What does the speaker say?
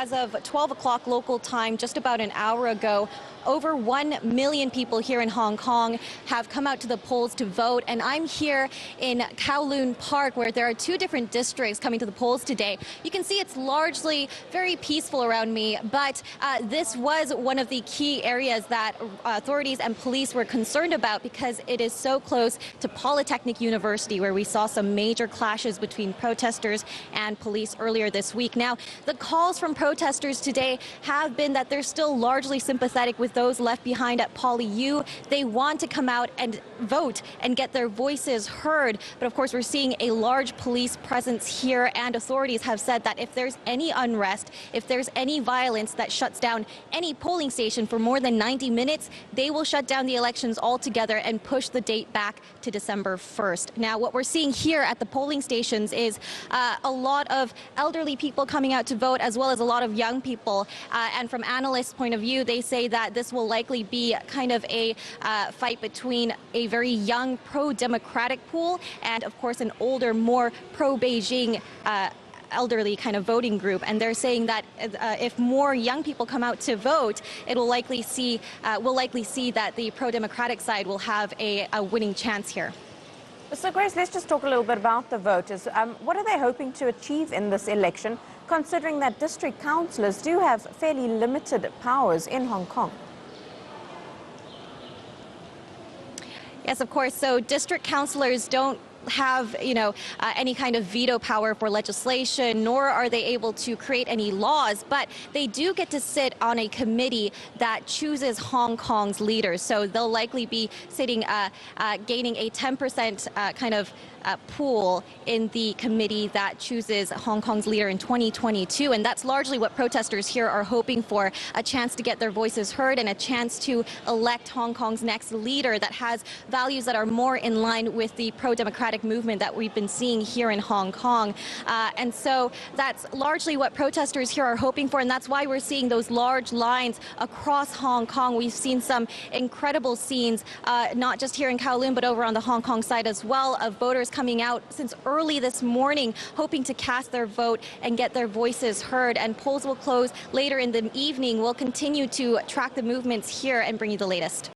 as of 12 o'clock local time, just about an hour ago, over 1 million people here in Hong Kong have come out to the polls to vote. And I'm here in Kowloon Park, where there are two different districts coming to the polls today. You can see it's largely very peaceful around me, but this was one of the key areas that authorities and police were concerned about because it is so close to Polytechnic University, where we saw some major clashes between protesters and police earlier this week. Now, the calls from protesters today have been that they're still largely sympathetic with those left behind at Poly U. They want to come out and vote and get their voices heard. But of course, we're seeing a large police presence here, and authorities have said that if there's any unrest, if there's any violence that shuts down any polling station for more than 90 minutes, they will shut down the elections altogether and push the date back to December 1st. Now, what we're seeing here at the polling stations is a lot of elderly people coming out to vote, as well as a lot of young people. And from analysts' point of view, they say that this will likely be kind of a fight between a very young pro-democratic pool and, of course, an older, more pro-Beijing elderly kind of voting group. And they're saying that if more young people come out to vote, it will likely see that the pro-democratic side will have a winning chance here. So, Grace, let's just talk a little bit about the voters. What are they hoping to achieve in this election, considering that district councillors do have fairly limited powers in Hong Kong? Yes, of course. So district councillors don't have, any kind of veto power for legislation, nor are they able to create any laws, but they do get to sit on a committee that chooses Hong Kong's leaders. So they'll likely be sitting, gaining a 10% kind of pool in the committee that chooses Hong Kong's leader in 2022. And that's largely what protesters here are hoping for, a chance to get their voices heard and a chance to elect Hong Kong's next leader that has values that are more in line with the pro-democratic movement that we've been seeing here in Hong Kong. And so that's largely what protesters here are hoping for, and that's why we're seeing those large lines across Hong Kong. We've seen some incredible scenes, not just here in Kowloon, but over on the Hong Kong side as well, of voters coming out since early this morning, hoping to cast their vote and get their voices heard. And polls will close later in the evening. We'll continue to track the movements here and bring you the latest.